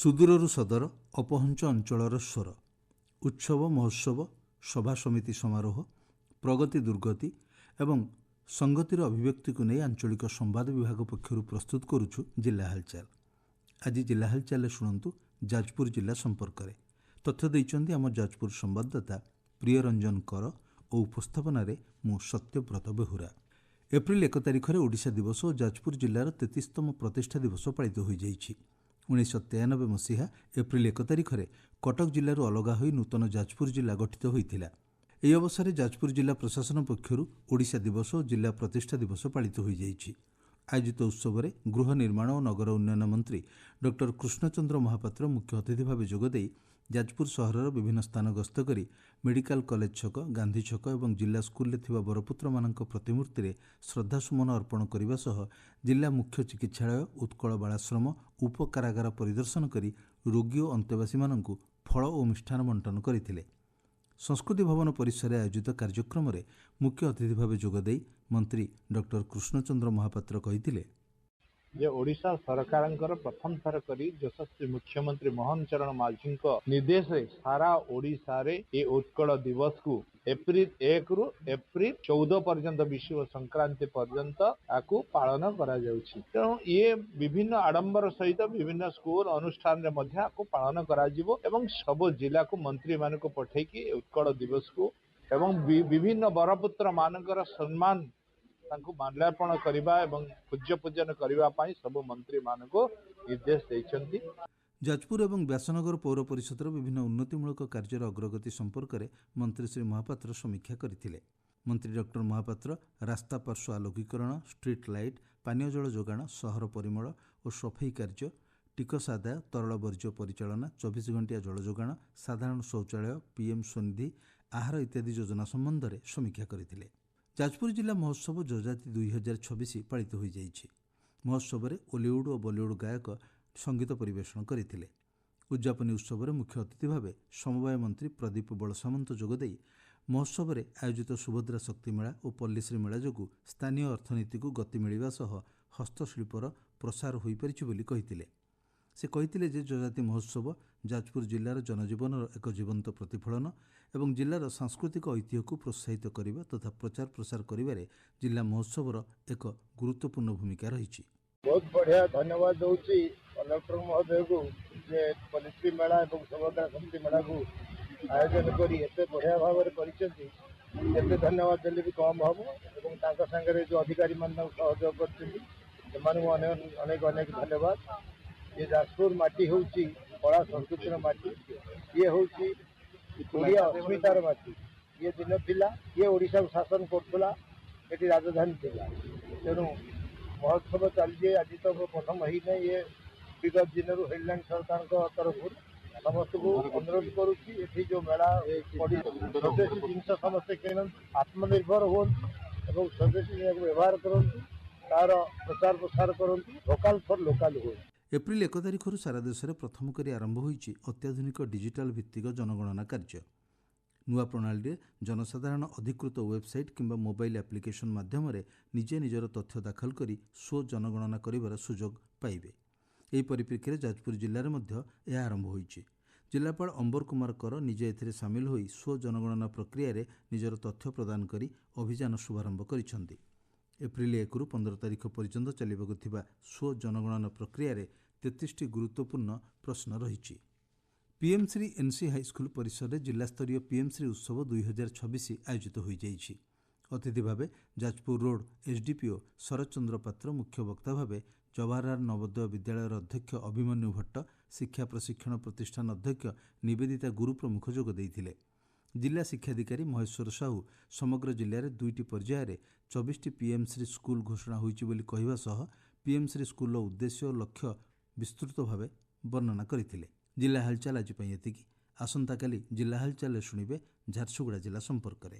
ସୁଦୂରରୁ ସଦର ଅପହଞ୍ଚ ଅଞ୍ଚଳର ସ୍ୱର ଉତ୍ସବ ମହୋତ୍ସବ ସଭା ସମିତି ସମାରୋହ ପ୍ରଗତି ଦୁର୍ଗତି ଏବଂ ସଂଗତିର ଅଭିବ୍ୟକ୍ତିକୁ ନେଇ ଆଞ୍ଚଳିକ ସମ୍ବାଦ ବିଭାଗ ପକ୍ଷରୁ ପ୍ରସ୍ତୁତ କରୁଛୁ ଜିଲ୍ଲା ହାଲଚାଲ। ଆଜି ଜିଲ୍ଲା ହାଲଚାଲରେ ଶୁଣନ୍ତୁ ଯାଜପୁର ଜିଲ୍ଲା ସମ୍ପର୍କରେ। ତଥ୍ୟ ଦେଇଛନ୍ତି ଆମ ଯାଜପୁର ସମ୍ବାଦଦାତା ପ୍ରିୟରଞ୍ଜନ କର ଓ ଉପସ୍ଥାପନାରେ ମୁଁ ସତ୍ୟବ୍ରତ ବେହୁରା। ଏପ୍ରିଲ 1 ତାରିଖରେ ଓଡ଼ିଶା ଦିବସ ଓ ଯାଜପୁର ଜିଲ୍ଲାର 33ତମ ପ୍ରତିଷ୍ଠା ଦିବସ ପାଳିତ ହୋଇଯାଇଛି। 1993 ମସିହା ଏପ୍ରିଲ 1 ତାରିଖରେ କଟକ ଜିଲ୍ଲାରୁ ଅଲଗା ହୋଇ ନୂତନ ଯାଜପୁର ଜିଲ୍ଲା ଗଠିତ ହୋଇଥିଲା। ଏହି ଅବସରରେ ଯାଜପୁର ଜିଲ୍ଲା ପ୍ରଶାସନ ପକ୍ଷରୁ ଓଡ଼ିଶା ଦିବସ ଓ ଜିଲ୍ଲା ପ୍ରତିଷ୍ଠା ଦିବସ ପାଳିତ ହୋଇଯାଇଛି। ଆୟୋଜିତ ଉତ୍ସବରେ ଗୃହ ନିର୍ମାଣ ଓ ନଗର ଉନ୍ନୟନ ମନ୍ତ୍ରୀ ଡକ୍ଟର କୃଷ୍ଣଚନ୍ଦ୍ର ମହାପାତ୍ର ମୁଖ୍ୟ ଅତିଥି ଭାବେ ଯୋଗଦେଇ ଯାଜପୁର ସହରର ବିଭିନ୍ନ ସ୍ଥାନ ଗସ୍ତ କରି ମେଡିକାଲ କଲେଜ ଛକ, ଗାନ୍ଧୀ ଛକ ଏବଂ ଜିଲ୍ଲା ସ୍କୁଲରେ ଥିବା ବରପୁତ୍ରମାନଙ୍କ ପ୍ରତିମୂର୍ତ୍ତିରେ ଶ୍ରଦ୍ଧାସୁମନ ଅର୍ପଣ କରିବା ସହ ଜିଲ୍ଲା ମୁଖ୍ୟ ଚିକିତ୍ସାଳୟ, ଉତ୍କଳ ବାଳାଶ୍ରମ, ଉପକାରାଗାର ପରିଦର୍ଶନ କରି ରୋଗୀ ଓ ଅନ୍ତେବାସୀମାନଙ୍କୁ ଫଳ ଓ ମିଷ୍ଟାନ୍ନ ବଣ୍ଟନ କରିଥିଲେ। ସଂସ୍କୃତି ଭବନ ପରିସରରେ ଆୟୋଜିତ କାର୍ଯ୍ୟକ୍ରମରେ ମୁଖ୍ୟ ଅତିଥି ଭାବେ ଯୋଗଦେଇ ମନ୍ତ୍ରୀ ଡକ୍ଟର କୃଷ୍ଣଚନ୍ଦ୍ର ମହାପାତ୍ର କହିଥିଲେ ଯେ ଓଡ଼ିଶା ସରକାରଙ୍କର ପ୍ରଥମ ଥର କରି ଯଶସ୍ୱୀ ମୁଖ୍ୟମନ୍ତ୍ରୀ ମୋହନ ଚରଣ ମାଝୀଙ୍କ ନିର୍ଦ୍ଦେଶରେ ସାରା ଓଡ଼ିଶାରେ ଏ ଉତ୍କଳ ଦିବସକୁ ଏପ୍ରିଲ 1 ରୁ ଏପ୍ରିଲ 14 ପର୍ଯ୍ୟନ୍ତ ବିଷୁବ ସଂକ୍ରାନ୍ତି ପର୍ଯ୍ୟନ୍ତ ଆକୁ ପାଳନ କରାଯାଉଛି। ତେଣୁ ଇଏ ବିଭିନ୍ନ ଆଡମ୍ବର ସହିତ ବିଭିନ୍ନ ସ୍କୁଲ ଅନୁଷ୍ଠାନରେ ମଧ୍ୟ ଆକୁ ପାଳନ କରାଯିବ ଏବଂ ସବୁ ଜିଲ୍ଲାକୁ ମନ୍ତ୍ରୀମାନଙ୍କୁ ପଠେଇକି ଉତ୍କଳ ଦିବସକୁ ଏବଂ ବିଭିନ୍ନ ବରପୁତ୍ର ମାନଙ୍କର ସମ୍ମାନ ତାଙ୍କୁ ମାଲ୍ୟାର୍ପଣ କରିବା ଏବଂ ପୂଜ୍ୟ ପୂଜନ କରିବା ପାଇଁ ସବୁ ମନ୍ତ୍ରୀମାନଙ୍କୁ ନିର୍ଦ୍ଦେଶ ଦେଇଛନ୍ତି। ଯାଜପୁର ଏବଂ ବ୍ୟାସନଗର ପୌର ପରିଷଦର ବିଭିନ୍ନ ଉନ୍ନତିମୂଳକ କାର୍ଯ୍ୟର ଅଗ୍ରଗତି ସମ୍ପର୍କରେ ମନ୍ତ୍ରୀ ଶ୍ରୀ ମହାପାତ୍ର ସମୀକ୍ଷା କରିଥିଲେ। ମନ୍ତ୍ରୀ ଡକ୍ଟର ମହାପାତ୍ର ରାସ୍ତା ପାର୍ଶ୍ୱ ଆଲୋକୀକରଣ, ଷ୍ଟ୍ରିଟ୍ ଲାଇଟ୍, ପାନୀୟ ଜଳ ଯୋଗାଣ, ସହର ପରିମଳ ଓ ସଫେଇ କାର୍ଯ୍ୟ, ଟିକସ ଆଦାୟ, ତରଳ ବର୍ଜ୍ୟ ପରିଚାଳନା, 24 ଘଣ୍ଟିଆ ଜଳ ଯୋଗାଣ, ସାଧାରଣ ଶୌଚାଳୟ, ପିଏମ୍ ସ୍ୱନିଧି, ଆହାର ଇତ୍ୟାଦି ଯୋଜନା ସମ୍ବନ୍ଧରେ ସମୀକ୍ଷା କରିଥିଲେ। ଯାଜପୁର ଜିଲ୍ଲା ମହୋତ୍ସବ ଯଯାତି 2026 ପାଳିତ ହୋଇଯାଇଛି। ମହୋତ୍ସବରେ ଓଲିଉଡ୍ ଓ ବଲିଉଡ୍ ଗାୟକ ସଙ୍ଗୀତ ପରିବେଷଣ କରିଥିଲେ। ଉଦ୍ଯାପନୀ ଉତ୍ସବରେ ମୁଖ୍ୟ ଅତିଥି ଭାବେ ସମବାୟ ମନ୍ତ୍ରୀ ପ୍ରଦୀପ ବଳସାମନ୍ତ ଯୋଗଦେଇ ମହୋତ୍ସବରେ ଆୟୋଜିତ ସୁଭଦ୍ରା ଶକ୍ତି ମେଳା ଓ ପଲ୍ଲିଶ୍ରୀ ମେଳା ଯୋଗୁଁ ସ୍ଥାନୀୟ ଅର୍ଥନୀତିକୁ ଗତି ମିଳିବା ସହ ହସ୍ତଶିଳ୍ପର ପ୍ରସାର ହୋଇପାରିଛି ବୋଲି କହିଥିଲେ। ସେ କହିଥିଲେ ଯେ ଯଯାତି ମହୋତ୍ସବ ଯାଜପୁର ଜିଲ୍ଲାର ଜନଜୀବନର ଏକ ଜୀବନ୍ତ ପ୍ରତିଫଳନ ଏବଂ ଜିଲ୍ଲାର ସାଂସ୍କୃତିକ ଐତିହ୍ୟକୁ ପ୍ରୋତ୍ସାହିତ କରିବା ତଥା ପ୍ରଚାର ପ୍ରସାର କରିବାରେ ଜିଲ୍ଲା ମହୋତ୍ସବର ଏକ ଗୁରୁତ୍ୱପୂର୍ଣ୍ଣ ଭୂମିକା ରହିଛି। ବହୁତ ବଢିଆ ଧନ୍ୟବାଦ ଦଉଛି କଲେକ୍ଟର ମହୋଦୟକୁ ଯେ ପଲ୍ଲିଶ୍ରୀ ମେଳା ଏବଂ ସୁଭଦ୍ରା ଶକ୍ତି ମେଳାକୁ ଆୟୋଜନ କରି ଏତେ ବଢିଆ ଭାବରେ କରିଛନ୍ତି। ଏତେ ଧନ୍ୟବାଦ ଦେଲେ ବି କମ୍ ହବ ଏବଂ ତାଙ୍କ ସାଙ୍ଗରେ ଯେଉଁ ଅଧିକାରୀମାନେ ତାଙ୍କୁ ସହଯୋଗ କରିଛନ୍ତି ସେମାନଙ୍କୁ ଅନେକ ଅନେକ ଧନ୍ୟବାଦ। ये ଯାଜପୁର ମାଟି ହେଉଛି କଳା ସଂସ୍କୃତିର ମାଟି, ଇଏ ହେଉଛି ଓଡ଼ିଆ ଅସ୍ମିତାର ମାଟି। ଇଏ ଦିନ ଥିଲା, ଇଏ ଓଡ଼ିଶାକୁ ଶାସନ କରୁଥିଲା, ଏଠି ରାଜଧାନୀ ଥିଲା। ତେଣୁ ମହୋତ୍ସବ ଚାଲିଛି, ଆଜି ତ ପ୍ରଥମ ହେଇନାହିଁ, ଇଏ ବିଗତ ଦିନରୁ ହେଲାଣି ସରକାରଙ୍କ ତରଫରୁ। ସମସ୍ତଙ୍କୁ ଅନୁରୋଧ କରୁଛି ଏଠି ଯେଉଁ ମେଳା ପଡ଼ି ସ୍ୱଦେଶୀ ଜିନିଷ ସମସ୍ତେ କିଣନ୍ତୁ, ଆତ୍ମନିର୍ଭର ହୁଅନ୍ତୁ ଏବଂ ସ୍ୱଦେଶୀ ଜିନିଷକୁ ବ୍ୟବହାର କରନ୍ତୁ, ତାର ପ୍ରଚାର ପ୍ରସାର କରନ୍ତୁ, ଭୋକାଲ ଫର ଲୋକାଲ ହୁଅନ୍ତୁ। ଏପ୍ରିଲ 1 ତାରିଖରୁ ସାରା ଦେଶରେ ପ୍ରଥମ କରି ଆରମ୍ଭ ହୋଇଛି ଅତ୍ୟାଧୁନିକ ଡିଜିଟାଲ ଭିତ୍ତିକ ଜନଗଣନା କାର୍ଯ୍ୟ। ନୂଆ ପ୍ରଣାଳୀରେ ଜନସାଧାରଣ ଅଧିକୃତ ୱେବସାଇଟ୍ କିମ୍ବା ମୋବାଇଲ ଆପ୍ଲିକେସନ ମାଧ୍ୟମରେ ନିଜେ ନିଜର ତଥ୍ୟ ଦାଖଲ କରି ସ୍ୱ ଜନଗଣନା କରିବାର ସୁଯୋଗ ପାଇବେ। ଏହି ପରିପ୍ରେକ୍ଷୀରେ ଯାଜପୁର ଜିଲ୍ଲାରେ ମଧ୍ୟ ଏହା ଆରମ୍ଭ ହୋଇଛି। ଜିଲ୍ଲାପାଳ ଅମ୍ବର କୁମାର କର ନିଜେ ଏଥିରେ ସାମିଲ ହୋଇ ସ୍ୱ ଜନଗଣନା ପ୍ରକ୍ରିୟାରେ ନିଜର ତଥ୍ୟ ପ୍ରଦାନ କରି ଅଭିଯାନ ଶୁଭାରମ୍ଭ କରିଛନ୍ତି। ଏପ୍ରିଲ 1 ରୁ 15 ତାରିଖ ପର୍ଯ୍ୟନ୍ତ ଚାଲିବାକୁ ଥିବା ସ୍ୱ ଜନଗଣନା ପ୍ରକ୍ରିୟାରେ 33ଟି ଗୁରୁତ୍ୱପୂର୍ଣ୍ଣ ପ୍ରଶ୍ନ ରହିଛି। ପିଏମ୍ଶ୍ରୀ ଏନ୍ସି ହାଇସ୍କୁଲ ପରିସରରେ ଜିଲ୍ଲାସ୍ତରୀୟ ପିଏମ୍ଶ୍ରୀ ଉତ୍ସବ 2026 ଆୟୋଜିତ ହୋଇଯାଇଛି। ଅତିଥି ଭାବେ ଯାଜପୁର ରୋଡ୍ ଏସ୍ଡିପିଓ ଶରତ ଚନ୍ଦ୍ର ପାତ୍ର, ମୁଖ୍ୟ ବକ୍ତା ଭାବେ ଜବାହରଲାଲ ନବୋଦୟ ବିଦ୍ୟାଳୟର ଅଧ୍ୟକ୍ଷ ଅଭିମନ୍ୟୁ ଭଟ୍ଟ, ଶିକ୍ଷା ପ୍ରଶିକ୍ଷଣ ପ୍ରତିଷ୍ଠାନ ଅଧ୍ୟକ୍ଷ ନିବେଦିତା ଗୁରୁ ପ୍ରମୁଖ ଯୋଗ ଦେଇଥିଲେ। ଜିଲ୍ଲା ଶିକ୍ଷାଧିକାରୀ ମହେଶ୍ୱର ସାହୁ ସମଗ୍ର ଜିଲ୍ଲାରେ 2ଟି ପର୍ଯ୍ୟାୟରେ 24ଟି ପିଏମ୍ଶ୍ରୀ ସ୍କୁଲ ଘୋଷଣା ହୋଇଛି ବୋଲି କହିବା ସହ ପିଏମ୍ଶ୍ରୀ ସ୍କୁଲର ଉଦ୍ଦେଶ୍ୟ ଓ ଲକ୍ଷ୍ୟ ବିସ୍ତୃତ ଭାବେ ବର୍ଣ୍ଣନା କରିଥିଲେ। ଜିଲ୍ଲା ହାଲଚାଲ ଆଜି ପାଇଁ ଏତିକି। ଆସନ୍ତାକାଲି ଜିଲ୍ଲା ହାଲଚାଲରେ ଶୁଣିବେ ଝାରସୁଗୁଡ଼ା ଜିଲ୍ଲା ସମ୍ପର୍କରେ।